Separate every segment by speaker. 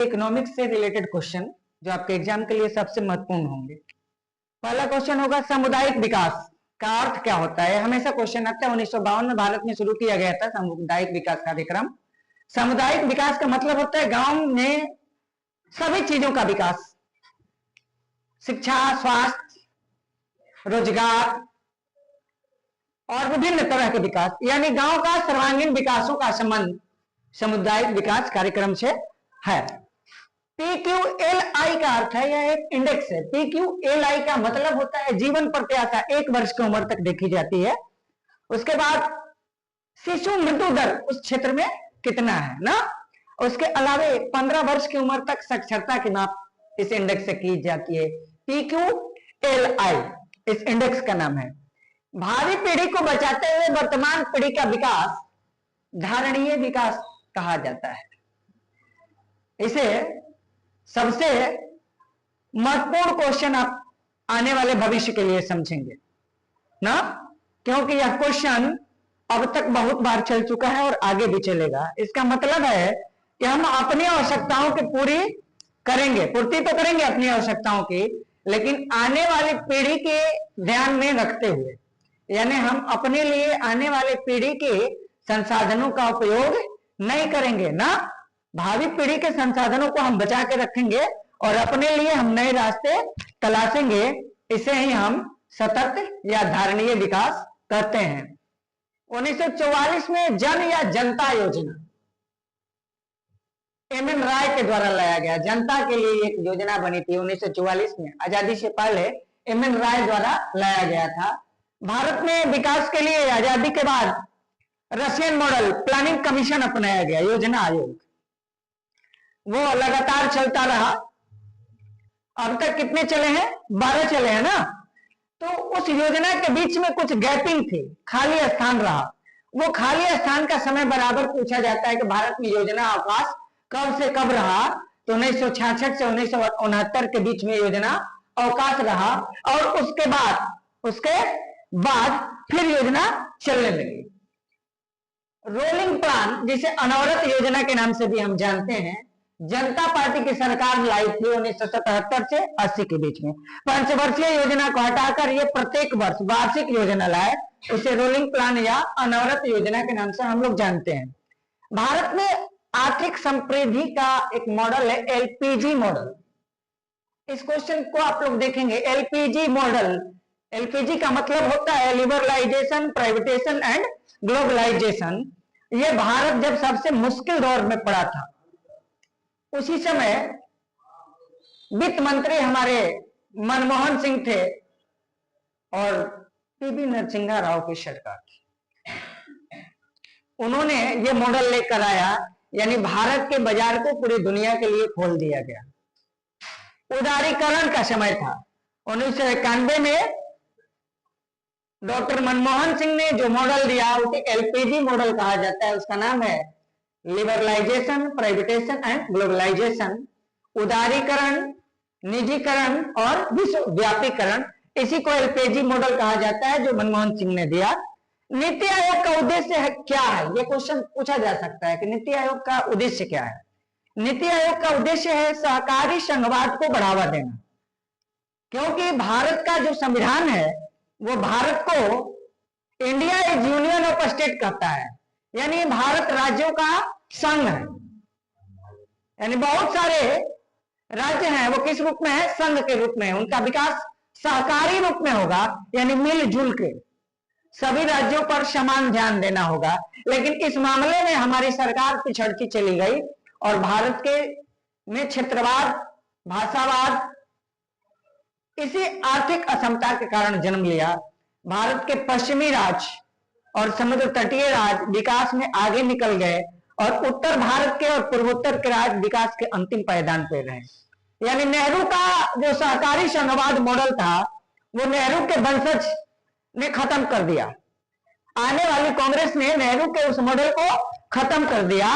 Speaker 1: Economics से related question जो आपके एग्जाम के लिए सबसे महत्वपूर्ण होंगे। पहला क्वेश्चन होगा सामुदायिक विकास का अर्थ क्या होता है। हमेशा क्वेश्चन आता है। 1952 में भारत में शुरू किया गया था सामुदायिक विकास कार्यक्रम। सामुदायिक विकास का मतलब होता है गांव में सभी चीजों का विकास, शिक्षा, स्वास्थ्य, रोजगार और विभिन्न तरह के विकास, यानी गांव का सर्वांगीण विकासों का संबंध सामुदायिक विकास कार्यक्रम से है। PQLI का अर्थ है, यह एक इंडेक्स है। PQLI का मतलब होता है जीवन प्रत्याशा 1 वर्ष की उम्र तक देखी जाती है। उसके बाद शिशु मृत्यु दर उस क्षेत्र में कितना है ना। उसके अलावे 15 वर्ष की उम्र तक साक्षरता की माप इस इंडेक्स से की जाती है। PQLI इस इंडेक्स का नाम है। भावी पीढ़ी को बचाते हुए वर्तमान पीढ़ी का विकास धारणीय विकास कहा जाता है। इसे सबसे महत्वपूर्ण क्वेश्चन आप आने वाले भविष्य के लिए समझेंगे ना, क्योंकि यह क्वेश्चन अब तक बहुत बार चल चुका है और आगे भी चलेगा। इसका मतलब है कि हम अपनी आवश्यकताओं की पूर्ति तो करेंगे अपनी आवश्यकताओं की, लेकिन आने वाली पीढ़ी के ध्यान में रखते हुए, यानी हम अपने लिए आने वाली पीढ़ी के संसाधनों का उपयोग नहीं करेंगे ना। भावी पीढ़ी के संसाधनों को हम बचा के रखेंगे और अपने लिए हम नए रास्ते तलाशेंगे। इसे ही हम सतत या धारणीय विकास कहते हैं। 1944 में जन या जनता योजना MN राय के द्वारा लाया गया। जनता के लिए एक योजना बनी थी 1944 में, आजादी से पहले MN राय द्वारा लाया गया था। भारत में विकास के लिए आजादी के बाद रशियन मॉडल प्लानिंग कमीशन अपनाया गया, योजना आयोग। वो लगातार चलता रहा। अब तक कितने चले हैं? 12 चले हैं ना। तो उस योजना के बीच में कुछ गैपिंग थी, खाली स्थान रहा। वो खाली स्थान का समय बराबर पूछा जाता है कि भारत में योजना अवकाश कब से कब रहा। तो 1966 से 1969 के बीच में योजना अवकाश रहा और उसके बाद फिर योजना चलने लगी। रोलिंग प्लान, जिसे अनवरत योजना के नाम से भी हम जानते हैं, जनता पार्टी की सरकार लाई थी 1977 से 80 के बीच में। 5 वर्षीय योजना को हटाकर ये प्रत्येक वर्ष वार्षिक योजना लाए, उसे रोलिंग प्लान या अनवरत योजना के नाम से हम लोग जानते हैं। भारत में आर्थिक समृद्धि का एक मॉडल है LPG मॉडल। इस क्वेश्चन को आप लोग देखेंगे। LPG मॉडल, LPG का मतलब होता है लिबरलाइजेशन, प्राइवेटाइजेशन एंड ग्लोबलाइजेशन। ये भारत जब सबसे मुश्किल दौर में पड़ा था, उसी समय वित्त मंत्री हमारे मनमोहन सिंह थे और PV नरसिम्हा राव की सरकार थी। उन्होंने ये मॉडल लेकर आया, यानी भारत के बाजार को पूरी दुनिया के लिए खोल दिया गया। उदारीकरण का समय था 1991 में। डॉक्टर मनमोहन सिंह ने जो मॉडल दिया उसे LPG मॉडल कहा जाता है। उसका नाम है लिबरलाइजेशन, प्राइवेटाइजेशन एंड ग्लोबलाइजेशन। उदारीकरण, निजीकरण और विश्वव्यापीकरण, इसी को LPG मॉडल कहा जाता है जो मनमोहन सिंह ने दिया। नीति आयोग का उद्देश्य क्या है? यह क्वेश्चन पूछा जा सकता है कि नीति आयोग का उद्देश्य क्या है। नीति आयोग का उद्देश्य है सहकारी संघवाद को बढ़ावा देना, क्योंकि भारत का जो संविधान है वो भारत को India is union of state कहता है, यानी भारत राज्यों का संघ है। यानी बहुत सारे राज्य हैं, वो किस रूप में है? संघ के रूप में। उनका विकास सहकारी रूप में होगा, यानी मिलजुल के सभी राज्यों पर समान ध्यान देना होगा। लेकिन इस मामले में हमारी सरकार पिछड़ती चली गई और भारत के में क्षेत्रवाद, भाषावाद, इसी आर्थिक असमता के कारण जन्म लिया। भारत के पश्चिमी राज्य और समुद्र तटीय राज्य विकास में आगे निकल गए और उत्तर भारत के और पूर्वोत्तर के राज्य विकास के अंतिम पायदान पर रहे। यानी नेहरू का जो सहकारी संघवाद मॉडल था वो नेहरू के वंशज ने खत्म कर दिया। आने वाली कांग्रेस ने नेहरू के उस मॉडल को खत्म कर दिया।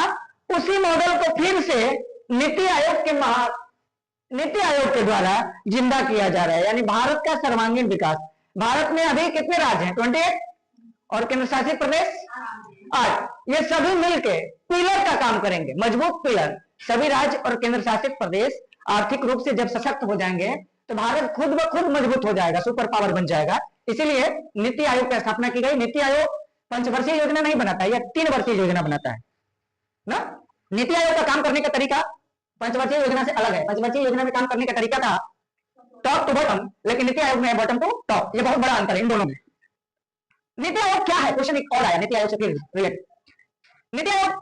Speaker 1: उसी मॉडल को फिर से नीति आयोग के द्वारा जिंदा किया जा रहा है, यानी भारत का सर्वांगीण विकास। भारत में अभी कितने राज्य हैं? 28 और केंद्र शासित प्रदेश 8। ये सभी मिलके पिलर का काम करेंगे, मजबूत पिलर। सभी राज्य और केंद्र शासित प्रदेश आर्थिक रूप से जब सशक्त हो जाएंगे तो भारत खुद ब खुद मजबूत हो जाएगा, सुपर पावर बन जाएगा। इसीलिए नीति आयोग की स्थापना की गई। नीति आयोग पंचवर्षीय योजना नहीं बनाता है, यह 3 वर्षीय योजना बनाता है ना। नीति आयोग का काम करने का तरीका पंचवर्षीय योजना से अलग है। पंचवर्षीय योजना में काम करने का तरीका था टॉप टू बॉटम, लेकिन नीति आयोग में बॉटम टू टॉप। ये बहुत बड़ा अंतर है इन दोनों में। नीति आयोग क्या है, क्वेश्चन एक और आया नीति आयोग से रिलेटेड। नीति आयोग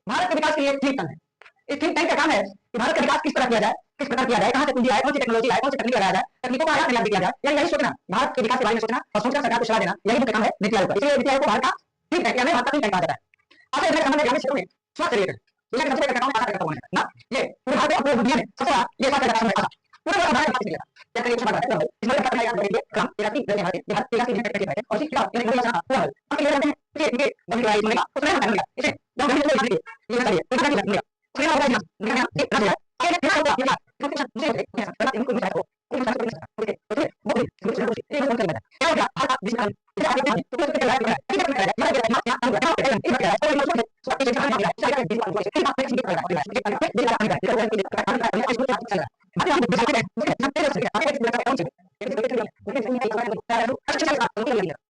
Speaker 1: भारत के विकास के लिए थिंक टैंक है। इस थिंक टैंक का काम है कि भारत का विकास किस तरह किया जाए, किस प्रकार किया जाए, कहां से पूंजी आए, कौन सी टेक्नोलॉजी आए, कौन सी तकनीक लगाया जाए, तकनीकों का आयात निर्यात किया जाए, यही सोचना, भारत के विकास के बारे में सोचना और सोचकर सरकार को सलाह देना, यही मुख्य काम है नीति आयोग का। इसलिए नीति आयोग को भारत का थिंक टैंक यानी भारत का थिंक टैंक कहा जाता है। अब ग्रामीण क्षेत्रों में स्वास्थ्य रिलेटेड दुनिया के सबसे बड़े काम करता है ना। ये पूरे भारत में, पूरी दुनिया में सबसे बड़ा ये स्वास्थ्य का काम है। पूरे भारत में मिलेगा क्या करिए बात है इसमें का याद रखिए काम तेरा की रहने वाले बिहार तेरा की रहने वाले और इसी का यानी पूरा पूरा हम ले रहे हैं ये बंद कराई मिलेगा उसमें हम करेंगे इसे जब हम ले लेंगे ये करिए तो क्या लगेगा फिर आप आएगा निकलना एक रह जाए ये क्या होगा ये बात मुझे बता इनको नहीं चाहिए कोई समझ नहीं सकता ओके तो वो ये बंद करना क्या होगा आप जिस काम ये आगे बढ़े तो कैसे लाइव है ये करना है ये करना है हम क्या करेंगे ये करना है और ये सब कुछ करना है सारा डिजिटल को ये आप एक करना है ये करना है ये करना है ये करना है इसको आप चला अभी हम डिजिटल है सब तेरे से आप एक कौन से